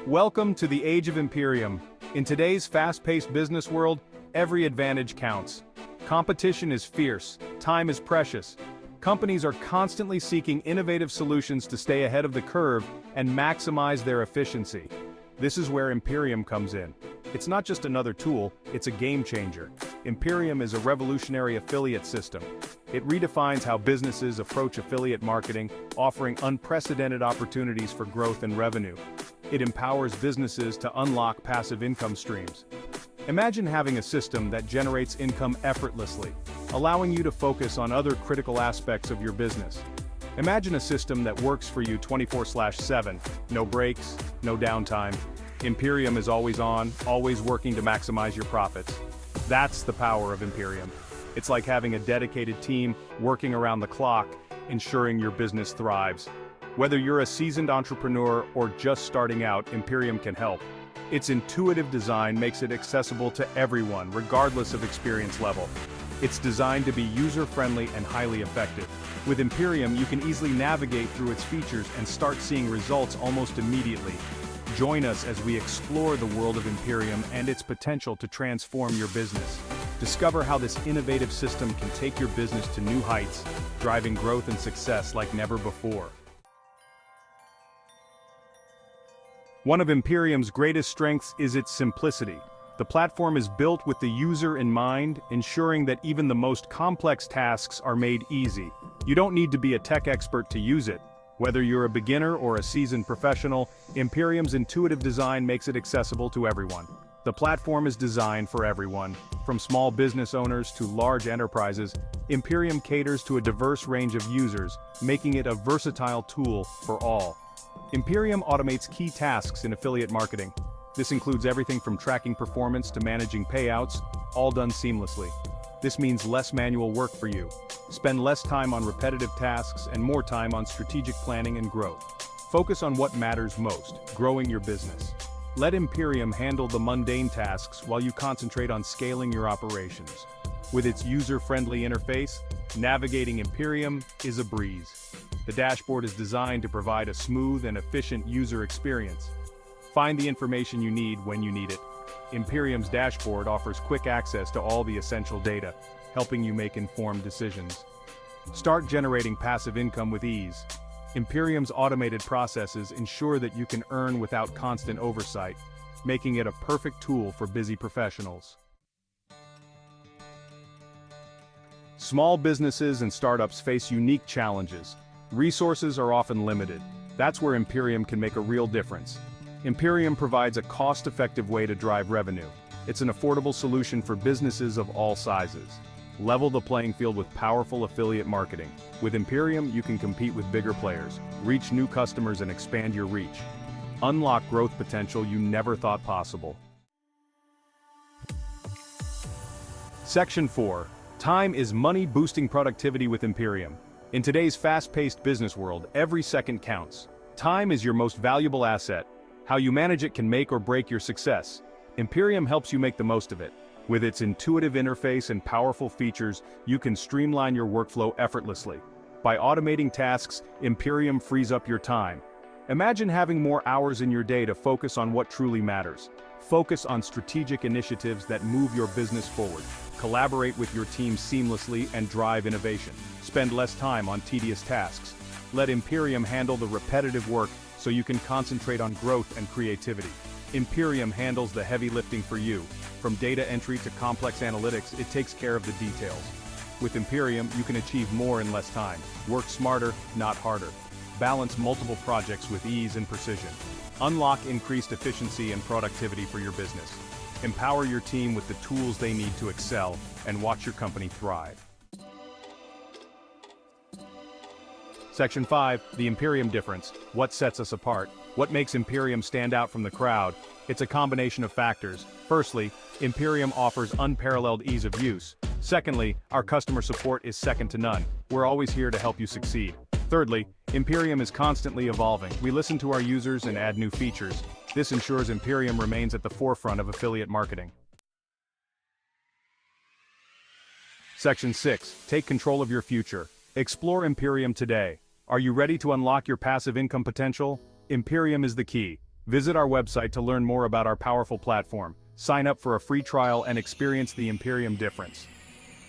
Welcome to the age of Imperium. In today's fast-paced business world, every advantage counts. Competition is fierce, time is precious. Companies are constantly seeking innovative solutions to stay ahead of the curve and maximize their efficiency. This is where Imperium comes in. It's not just another tool, it's a game changer. Imperium is a revolutionary affiliate system. It redefines how businesses approach affiliate marketing, offering unprecedented opportunities for growth and revenue. It empowers businesses to unlock passive income streams. Imagine having a system that generates income effortlessly, allowing you to focus on other critical aspects of your business. Imagine a system that works for you 24/7, no breaks, no downtime. Imperium is always on, always working to maximize your profits. That's the power of Imperium. It's like having a dedicated team working around the clock, ensuring your business thrives. Whether you're a seasoned entrepreneur or just starting out, Imperium can help. Its intuitive design makes it accessible to everyone, regardless of experience level. It's designed to be user-friendly and highly effective. With Imperium, you can easily navigate through its features and start seeing results almost immediately. Join us as we explore the world of Imperium and its potential to transform your business. Discover how this innovative system can take your business to new heights, driving growth and success like never before. One of Imperium's greatest strengths is its simplicity. The platform is built with the user in mind, ensuring that even the most complex tasks are made easy. You don't need to be a tech expert to use it. Whether you're a beginner or a seasoned professional, Imperium's intuitive design makes it accessible to everyone. The platform is designed for everyone. From small business owners to large enterprises, Imperium caters to a diverse range of users, making it a versatile tool for all. Imperium automates key tasks in affiliate marketing. This includes everything from tracking performance to managing payouts, all done seamlessly. This means less manual work for you. Spend less time on repetitive tasks and more time on strategic planning and growth. Focus on what matters most, growing your business. Let Imperium handle the mundane tasks while you concentrate on scaling your operations. With its user-friendly interface, navigating Imperium is a breeze. The dashboard is designed to provide a smooth and efficient user experience. Find the information you need when you need it. Imperium's dashboard offers quick access to all the essential data, helping you make informed decisions. Start generating passive income with ease. Imperium's automated processes ensure that you can earn without constant oversight, making it a perfect tool for busy professionals. Small businesses and startups face unique challenges. Resources are often limited. That's where Imperium can make a real difference. Imperium provides a cost-effective way to drive revenue. It's an affordable solution for businesses of all sizes. Level the playing field with powerful affiliate marketing. With Imperium, you can compete with bigger players, reach new customers and expand your reach. Unlock growth potential you never thought possible. Section 4. Time is money boosting productivity with Imperium. In today's fast-paced business world, every second counts. Time is your most valuable asset. How you manage it can make or break your success. Imperium helps you make the most of it. With its intuitive interface and powerful features, you can streamline your workflow effortlessly. By automating tasks, Imperium frees up your time. Imagine having more hours in your day to focus on what truly matters. Focus on strategic initiatives that move your business forward. Collaborate with your team seamlessly and drive innovation. Spend less time on tedious tasks. Let Imperium handle the repetitive work so you can concentrate on growth and creativity. Imperium handles the heavy lifting for you. From data entry to complex analytics, it takes care of the details. With Imperium, you can achieve more in less time. Work smarter, not harder. Balance multiple projects with ease and precision. Unlock increased efficiency and productivity for your business. Empower your team with the tools they need to excel and watch your company thrive. Section 5, the Imperium difference. What sets us apart? What makes Imperium stand out from the crowd? It's a combination of factors. Firstly, Imperium offers unparalleled ease of use. Secondly, our customer support is second to none. We're always here to help you succeed. Thirdly, Imperium is constantly evolving. We listen to our users and add new features. This ensures Imperium remains at the forefront of affiliate marketing. Section 6, take control of your future. Explore Imperium today. Are you ready to unlock your passive income potential? Imperium is the key. Visit our website to learn more about our powerful platform, sign up for a free trial and experience the Imperium difference.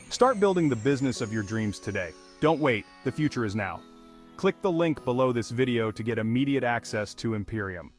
Start building the business of your dreams today. Don't wait, the future is now. Click the link below this video to get immediate access to Imperium.